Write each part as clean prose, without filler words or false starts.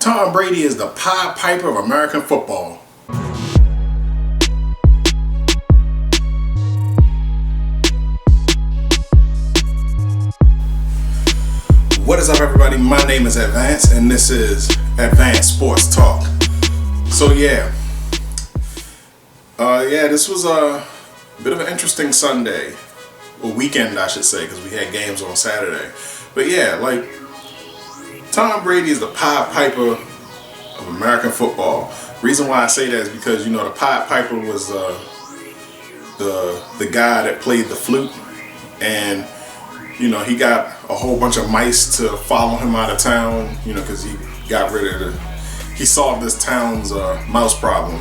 Tom Brady is the Pied Piper of American football. What is up, everybody? My name is Advance, and this is Advanced Sports Talk. So this was a bit of an interesting Sunday, or weekend I should say, because we had games on Saturday. But Tom Brady is the Pied Piper of American football. Reason why I say that is because, the Pied Piper was the guy that played the flute, and he got a whole bunch of mice to follow him out of town, because he solved this town's mouse problem.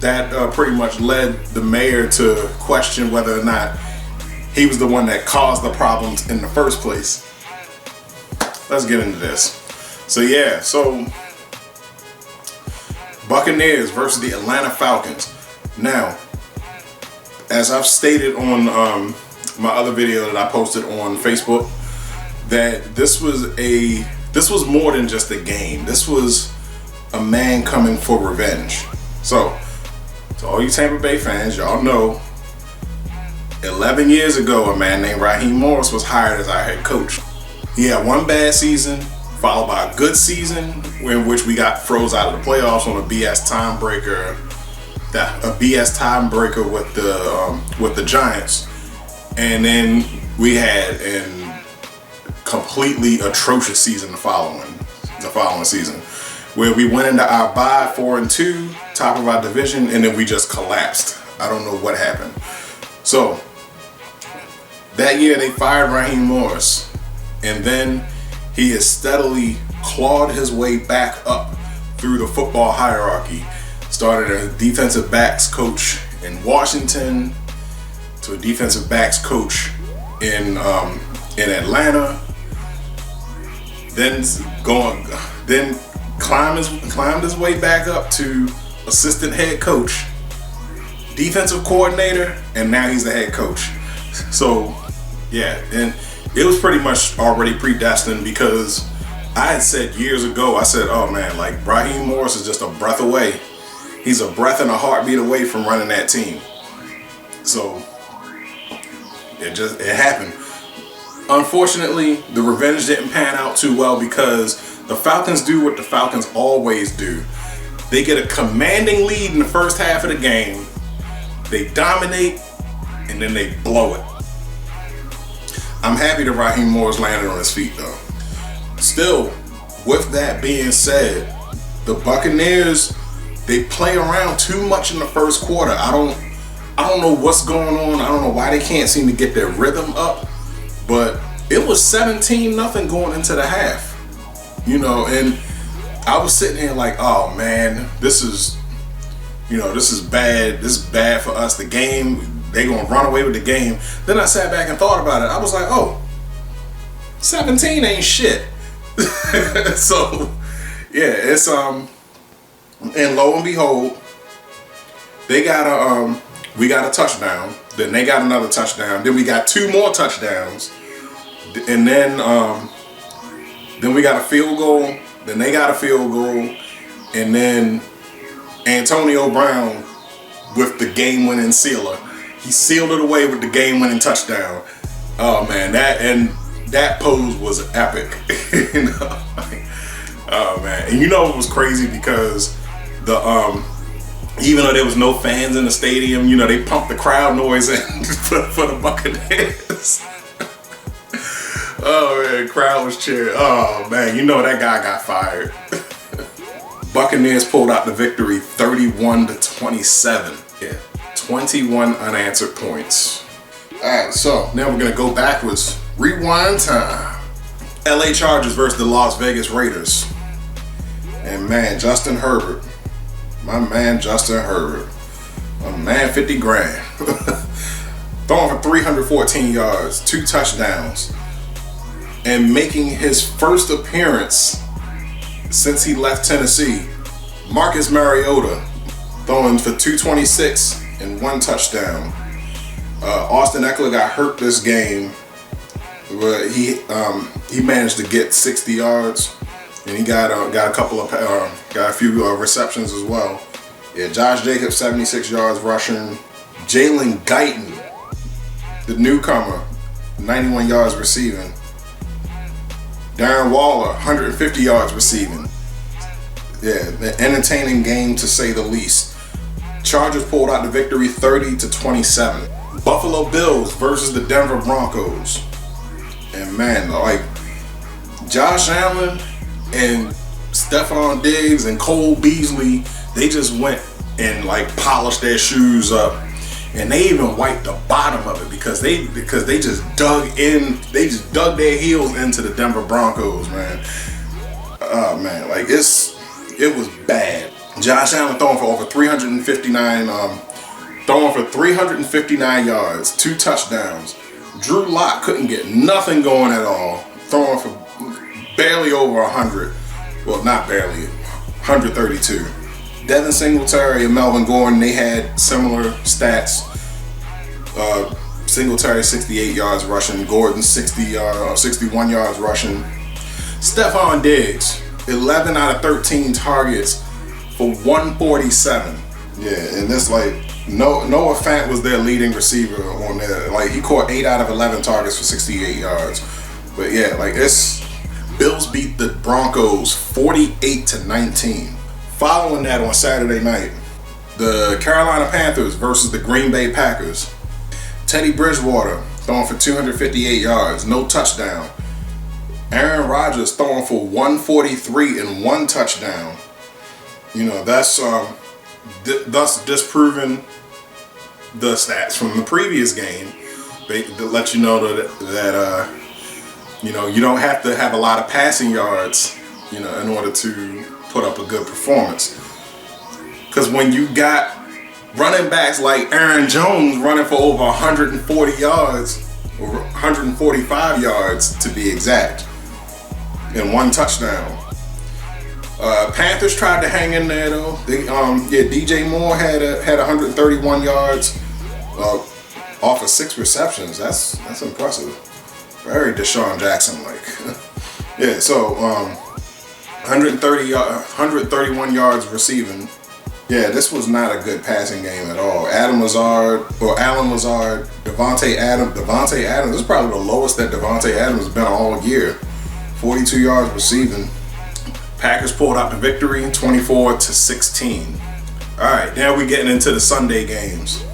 That pretty much led the mayor to question whether or not he was the one that caused the problems in the first place. Let's get into this. So Buccaneers versus the Atlanta Falcons. Now, as I've stated on my other video that I posted on Facebook, that this was more than just a game. This was a man coming for revenge. So, to all you Tampa Bay fans, y'all know 11 years ago, a man named Raheem Morris was hired as our head coach. He had one bad season, followed by a good season in which we got froze out of the playoffs on a BS timebreaker with the Giants, and then we had a completely atrocious season the following season, where we went into our bye 4-2, top of our division, and then we just collapsed. I don't know what happened. So that year they fired Raheem Morris, and then he has steadily clawed his way back up through the football hierarchy. Started as a defensive backs coach in Washington, to a defensive backs coach in Atlanta. Then climbed his way back up to assistant head coach, defensive coordinator, and now he's the head coach. So and it was pretty much already predestined, because I had said years ago, oh man, Raheem Morris is just a breath away. He's a breath and a heartbeat away from running that team. So it happened. Unfortunately, the revenge didn't pan out too well, because the Falcons do what the Falcons always do. They get a commanding lead in the first half of the game, they dominate, and then they blow it. I'm happy that Raheem Morris landed on his feet though. Still, with that being said, the Buccaneers, they play around too much in the first quarter. I don't know what's going on. I don't know why they can't seem to get their rhythm up. But it was 17-0 going into the half. And I was sitting here like, oh man, this is bad. This is bad for us. The game, they gonna run away with the game. Then I sat back and thought about it. I was like, 17 ain't shit. So it's and lo and behold, we got a touchdown. Then they got another touchdown. Then we got two more touchdowns. And then we got a field goal. Then they got a field goal. And then Antonio Brown with the game-winning sealer. He sealed it away with the game-winning touchdown. Oh man, that pose was epic. Oh man, and it was crazy because even though there was no fans in the stadium, they pumped the crowd noise in for the Buccaneers. Oh man, the crowd was cheering. Oh man, that guy got fired. Buccaneers pulled out the victory 31-27. 21 unanswered points. Alright, so now we're gonna go backwards. Rewind time. LA Chargers versus the Las Vegas Raiders. And man, Justin Herbert. My man Justin Herbert. A man, 50 grand. Throwing for 314 yards, 2 touchdowns. And making his first appearance since he left Tennessee. Marcus Mariota throwing for 226 and 1 touchdown. Austin Eckler got hurt this game, but he managed to get 60 yards. and he got a couple of got a few receptions as well. Yeah, Josh Jacobs 76 yards rushing. Jalen Guyton, the newcomer, 91 yards receiving. Darren Waller 150 yards receiving. Yeah, an entertaining game to say the least. Chargers pulled out the victory 30-27. Buffalo Bills versus the Denver Broncos. And man, like Josh Allen and Stephon Diggs and Cole Beasley, they just went and like polished their shoes up, and they even wiped the bottom of it because they just dug their heels into the Denver Broncos, man. Oh man, like it was bad. Josh Allen throwing for over 359 yards, 2 touchdowns. Drew Lock couldn't get nothing going at all, throwing for barely over 100. Well, not barely, 132. Devin Singletary and Melvin Gordon, they had similar stats. Singletary 68 yards rushing, Gordon 61 yards rushing. Stephon Diggs, 11 out of 13 targets for 147. Yeah, and this like Noah Fant was their leading receiver on there. Like he caught 8 out of 11 targets for 68 yards. But yeah, like Bills beat the Broncos 48-19. Following that on Saturday night, the Carolina Panthers versus the Green Bay Packers. Teddy Bridgewater throwing for 258 yards, no touchdown. Aaron Rodgers throwing for 143 and 1 touchdown. You know, that's thus disproving the stats from the previous game. They let you know that you know, you don't have to have a lot of passing yards, you know, in order to put up a good performance. Because when you got running backs like Aaron Jones running for over 140 yards, or 145 yards to be exact, and 1 touchdown. Panthers tried to hang in there though. DJ Moore had 131 yards off of 6 receptions. That's impressive. Very Deshaun Jackson like. Yeah, so 131 yards receiving. Yeah, this was not a good passing game at all. Allen Lazard, Devontae Adams. This is probably the lowest that Devontae Adams has been all year. 42 yards receiving. Packers pulled out the victory 24-16. All right, now we're getting into the Sunday games.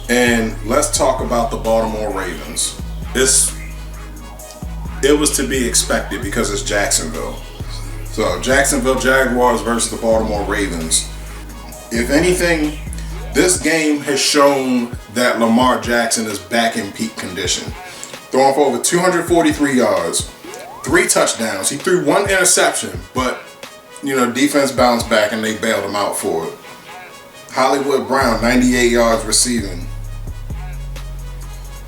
And let's talk about the Baltimore Ravens. It was to be expected because it's Jacksonville. So Jacksonville Jaguars versus the Baltimore Ravens. If anything, this game has shown that Lamar Jackson is back in peak condition. Throwing for over 243 yards, 3 touchdowns. He threw 1 interception, but you know, defense bounced back and they bailed him out for it. Hollywood Brown, 98 yards receiving.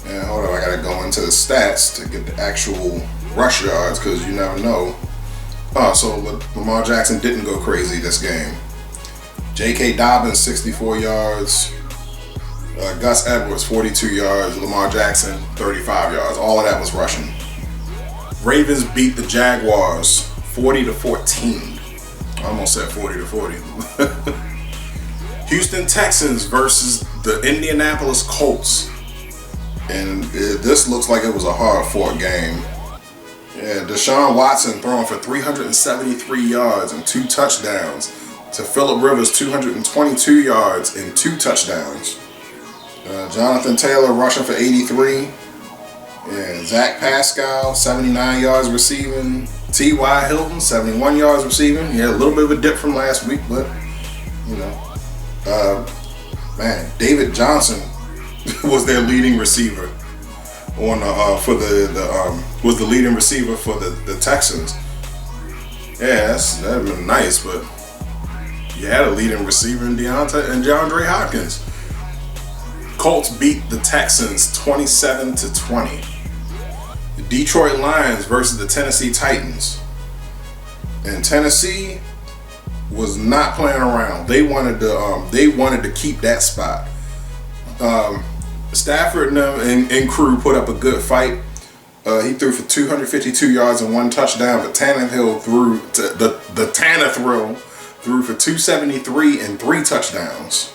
And hold on, I gotta go into the stats to get the actual rush yards because you never know. So Lamar Jackson didn't go crazy this game. J.K. Dobbins, 64 yards. Gus Edwards, 42 yards. Lamar Jackson, 35 yards. All of that was rushing. Ravens beat the Jaguars 40-14. I almost said 40-40. Houston Texans versus the Indianapolis Colts. And this looks like it was a hard-fought game. Yeah, Deshaun Watson throwing for 373 yards and 2 touchdowns to Phillip Rivers 222 yards and 2 touchdowns. Jonathan Taylor rushing for 83. Yeah, Zach Pascal 79 yards receiving. T.Y. Hilton 71 yards receiving. Yeah, a little bit of a dip from last week, but you know, man, David Johnson was their leading receiver on was the leading receiver for the Texans. Yeah, that'd been nice, but you had a leading receiver in DeAndre Hopkins. Colts beat the Texans 27-20. The Detroit Lions versus the Tennessee Titans. And Tennessee was not playing around. They wanted to keep that spot. Stafford and crew put up a good fight, He threw for 252 yards and 1 touchdown, but Tannehill threw the Tannehill threw for 273 and 3 touchdowns.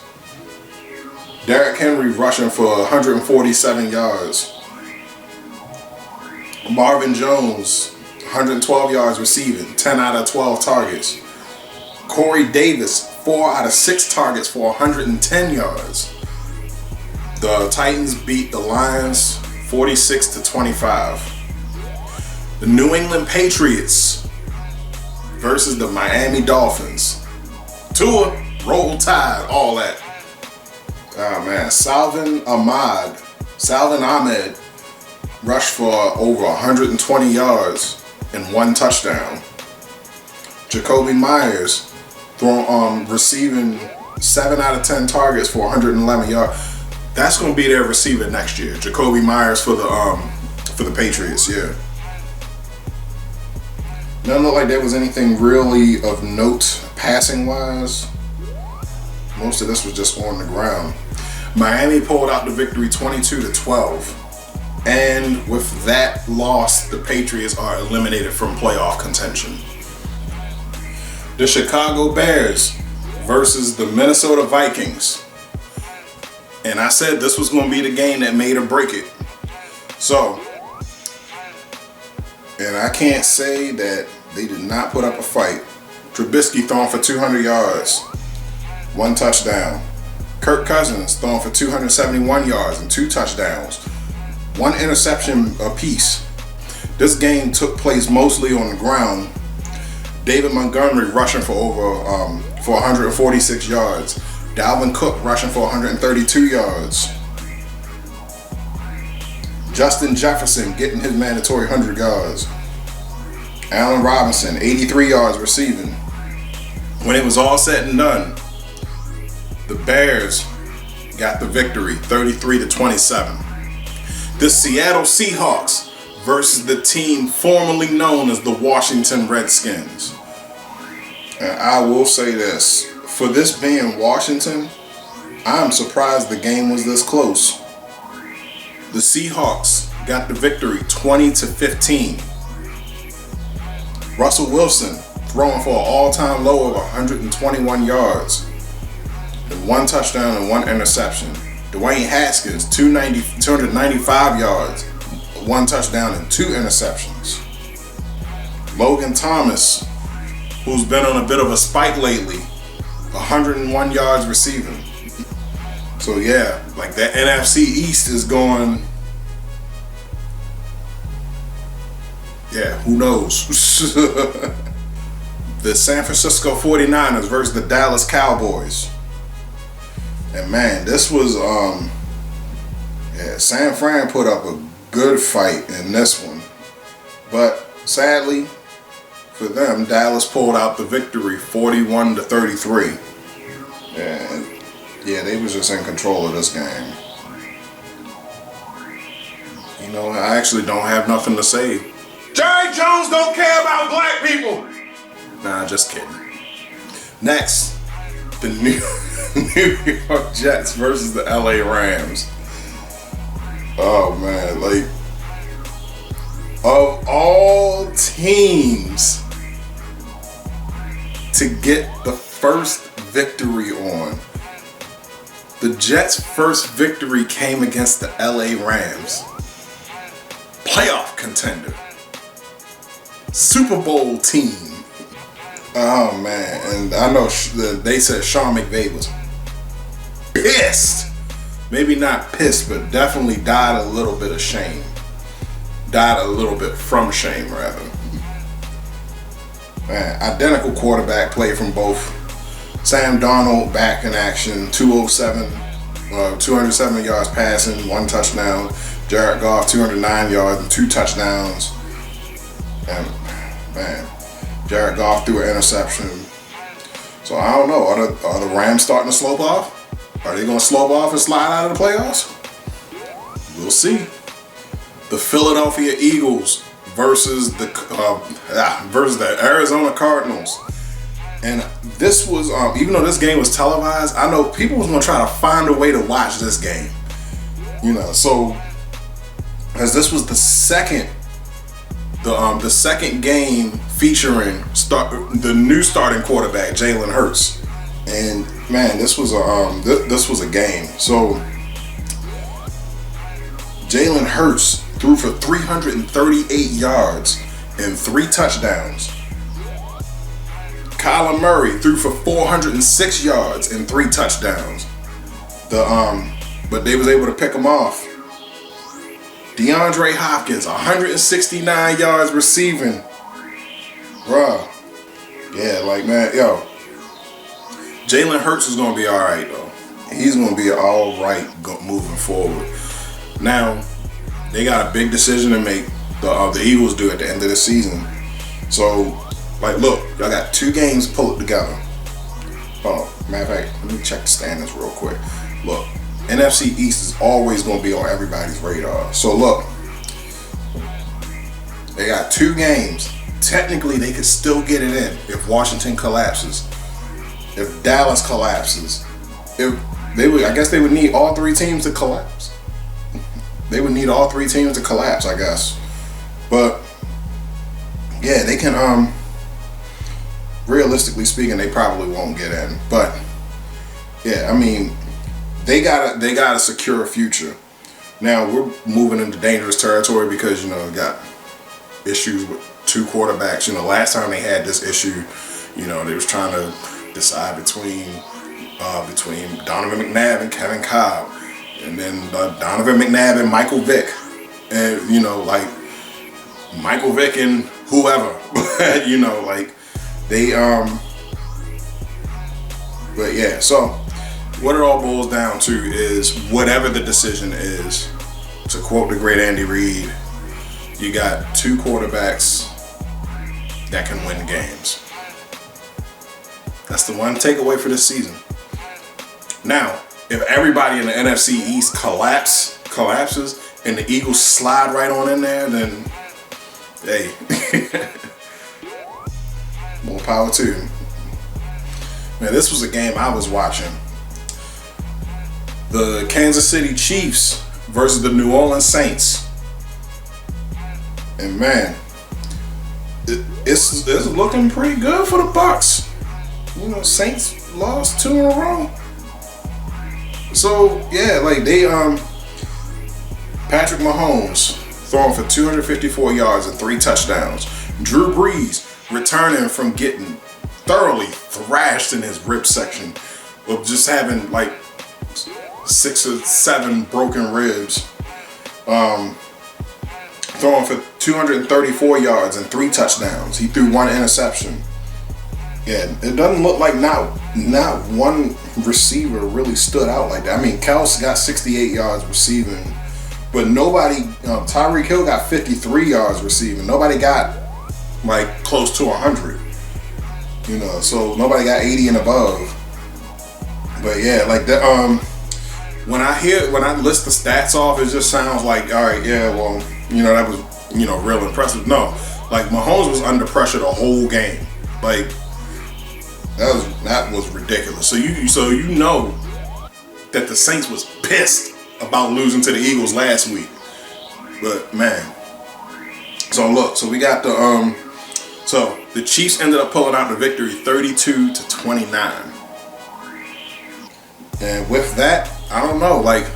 Derrick Henry rushing for 147 yards. Marvin Jones, 112 yards receiving, 10 out of 12 targets. Corey Davis, 4 out of 6 targets for 110 yards. The Titans beat the Lions 46-25. The New England Patriots versus the Miami Dolphins. Tua, roll tide, all that. Oh man, Salvin Ahmed rushed for over 120 yards and 1 touchdown. Jacoby Myers receiving 7 out of 10 targets for 111 yards. That's going to be their receiver next year. Jacoby Myers for the Patriots, yeah. Doesn't look like there was anything really of note passing wise. Most of this was just on the ground. Miami pulled out the victory 22-12. And with that loss, the Patriots are eliminated from playoff contention. The Chicago Bears versus the Minnesota Vikings. And I said this was going to be the game that made or break it. So, and I can't say that they did not put up a fight. Trubisky throwing for 200 yards, 1 touchdown. Kirk Cousins throwing for 271 yards and 2 touchdowns, 1 interception apiece. This game took place mostly on the ground. David Montgomery rushing for 146 yards. Dalvin Cook rushing for 132 yards. Justin Jefferson getting his mandatory 100 yards. Allen Robinson, 83 yards receiving. When it was all said and done, the Bears got the victory, 33-27. The Seattle Seahawks versus the team formerly known as the Washington Redskins. And I will say this, for this being Washington, I'm surprised the game was this close. The Seahawks got the victory 20-15. Russell Wilson throwing for an all-time low of 121 yards, and 1 touchdown and 1 interception. Dwayne Haskins, 295 yards, 1 touchdown and 2 interceptions. Logan Thomas, who's been on a bit of a spike lately, 101 yards receiving. So yeah, like that NFC East is going, yeah, who knows? The San Francisco 49ers versus the Dallas Cowboys. And man, this was, San Fran put up a good fight in this one. But sadly, for them, Dallas pulled out the victory 41-33. And yeah, they was just in control of this game. You know, I actually don't have nothing to say. Jerry Jones don't care about black people. Nah, just kidding. Next, the New York Jets versus the LA Rams. Oh man, like, of all teams to get the first victory on, the Jets' first victory came against the LA Rams. Playoff contender. Super Bowl team. Oh man, and I know they said Sean McVay was pissed. Maybe not pissed, but definitely died a little bit of shame. Died a little bit from shame, rather. Man, identical quarterback play from both. Sam Darnold back in action, 207 yards passing, 1 touchdown. Jared Goff, 209 yards and 2 touchdowns. And man, Jared Goff threw an interception. So I don't know. Are the Rams starting to slope off? Are they going to slope off and slide out of the playoffs? We'll see. The Philadelphia Eagles versus the Arizona Cardinals. And this was, even though this game was televised, I know people was going to try to find a way to watch this game. You know, so as this was the second the second game featuring the new starting quarterback Jalen Hurts, and man, this was a game. So Jalen Hurts threw for 338 yards and 3 touchdowns. Kyler Murray threw for 406 yards and 3 touchdowns. But they was able to pick him off. DeAndre Hopkins, 169 yards receiving. Bruh. Yeah, like, man, yo. Jalen Hurts is going to be all right, though. He's going to be all right moving forward. Now, they got a big decision to make, the Eagles do at the end of the season. So, like, look, y'all got 2 games to pull it together. Oh, matter of fact, let me check the standings real quick. Look, NFC East is always going to be on everybody's radar. So look, they got 2 games. Technically, they could still get it in if Washington collapses, if Dallas collapses. I guess they would need all 3 teams to collapse. They would need all 3 teams to collapse, I guess. But yeah, they can. Realistically speaking, they probably won't get in. But yeah, I mean, they gotta secure a future. Now we're moving into dangerous territory because, you know, got issues with 2 quarterbacks. You know, last time they had this issue, you know, they was trying to decide between Donovan McNabb and Kevin Kolb, and then Donovan McNabb and Michael Vick, and, you know, like Michael Vick and whoever, you know, like they but yeah, so what it all boils down to is, whatever the decision is, to quote the great Andy Reid, you got 2 quarterbacks that can win games. That's the one takeaway for this season. Now, if everybody in the NFC East collapses and the Eagles slide right on in there, then hey, more power to you. Man, this was a game I was watching. The Kansas City Chiefs versus the New Orleans Saints. And man, it's looking pretty good for the Bucs. You know, Saints lost 2 in a row. So yeah, like they Patrick Mahomes throwing for 254 yards and 3 touchdowns. Drew Brees returning from getting thoroughly thrashed in his rib section of just having like 6 or 7 broken ribs. Throwing for 234 yards and 3 touchdowns. He threw 1 interception. Yeah, it doesn't look like not one receiver really stood out like that. I mean, Kels got 68 yards receiving, but nobody. Tyreek Hill got 53 yards receiving. Nobody got like close to 100. You know, so nobody got 80 and above. But yeah, like that. When I list the stats off, it just sounds like, all right, yeah, well, you know, that was, you know, real impressive. No, like Mahomes was under pressure the whole game. Like that was ridiculous. So you know that the Saints was pissed about losing to the Eagles last week. But man, so look, so we got the Chiefs ended up pulling out the victory 32-29. And with that, I don't know, like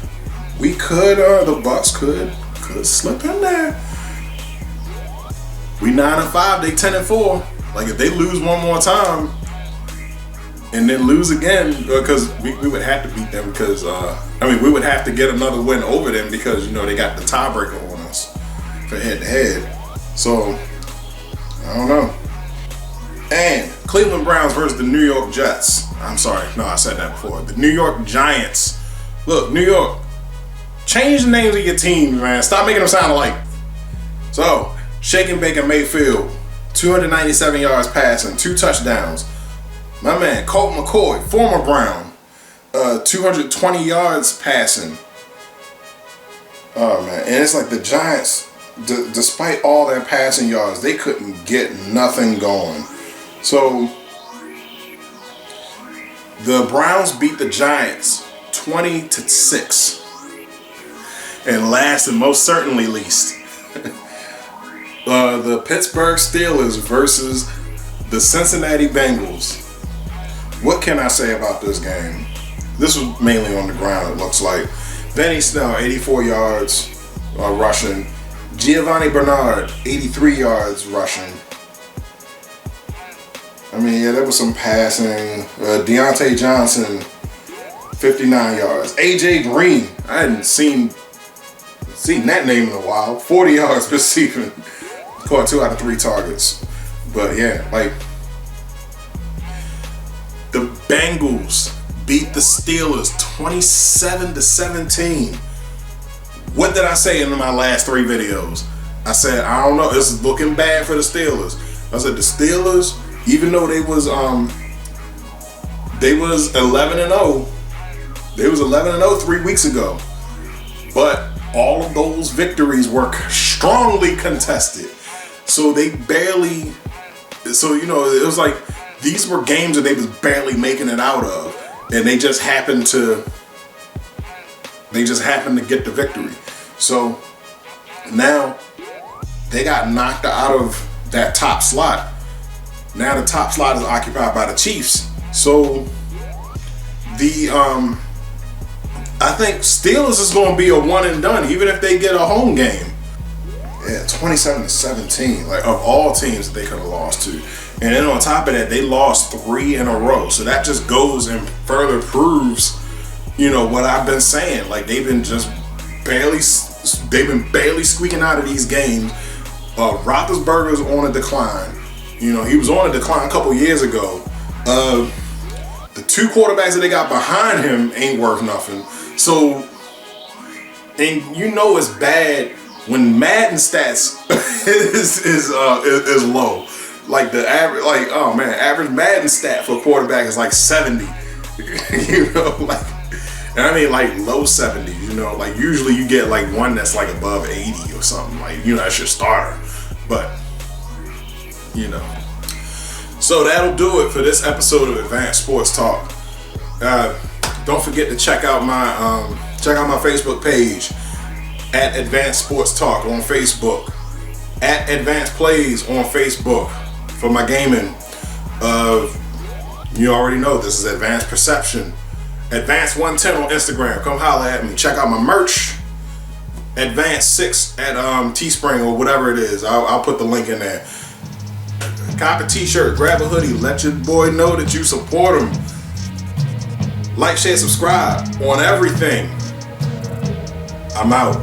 we could the Bucs could slip in there. We 9-5, they 10-4. Like if they lose one more time and then lose again, because we would have to beat them, because we would have to get another win over them, because, you know, they got the tiebreaker on us for head-to-head. So I don't know. And Cleveland Browns versus the New York Jets. I'm sorry, no, I said that before. The New York Giants. Look, New York, change the names of your teams, man. Stop making them sound alike. So, Shake and Bake Mayfield, 297 yards passing, 2 touchdowns. My man, Colt McCoy, former Brown, 220 yards passing. Oh, man. And it's like the Giants, despite all their passing yards, they couldn't get nothing going. So, the Browns beat the Giants 20-6. And last and most certainly least, The Pittsburgh Steelers versus the Cincinnati Bengals. What can I say about this game? This was mainly on the ground, it looks like. Benny Snell, 84 yards rushing. Giovanni Bernard, 83 yards rushing. I mean, yeah, there was some passing. Deontay Johnson, 59 yards. AJ Green, I hadn't seen that name in a while. 40 yards receiving. Caught 2 out of 3 targets. But yeah, like, the Bengals beat the Steelers 27-17. What did I say in my last 3 videos? I said, I don't know, this is looking bad for the Steelers. I said the Steelers, even though they was 11-0, they was 11-0 3 weeks ago. But all of those victories were strongly contested. So they barely, you know, it was like these were games that they was barely making it out of, and they just happened to get the victory. So now they got knocked out of that top slot. Now the top slot is occupied by the Chiefs. So I think Steelers is going to be a one and done, even if they get a home game. Yeah, 27-17, like, of all teams that they could have lost to. And then on top of that, they lost 3 in a row. So that just goes and further proves, you know, what I've been saying. Like, they've been barely squeaking out of these games. Roethlisberger's on a decline. You know, he was on a decline a couple years ago. The 2 quarterbacks that they got behind him ain't worth nothing. So, and you know it's bad when Madden stats is low. Like the average, like, oh man, average Madden stat for a quarterback is like 70. You know, like, and I mean like low 70s. You know, like usually you get like one that's like above 80 or something. Like, you know, that's your starter. But, you know. So that'll do it for this episode of Advanced Sports Talk. Don't forget to check out my Facebook page at Advanced Sports Talk on Facebook, at Advanced Plays on Facebook for my gaming. You already know this is Advanced Perception. Advanced 110 on Instagram. Come holler at me. Check out my merch. Advanced 6 at Teespring or whatever it is. I'll put the link in there. Cop a t-shirt, grab a hoodie, let your boy know that you support him. Like, share, subscribe on everything. I'm out.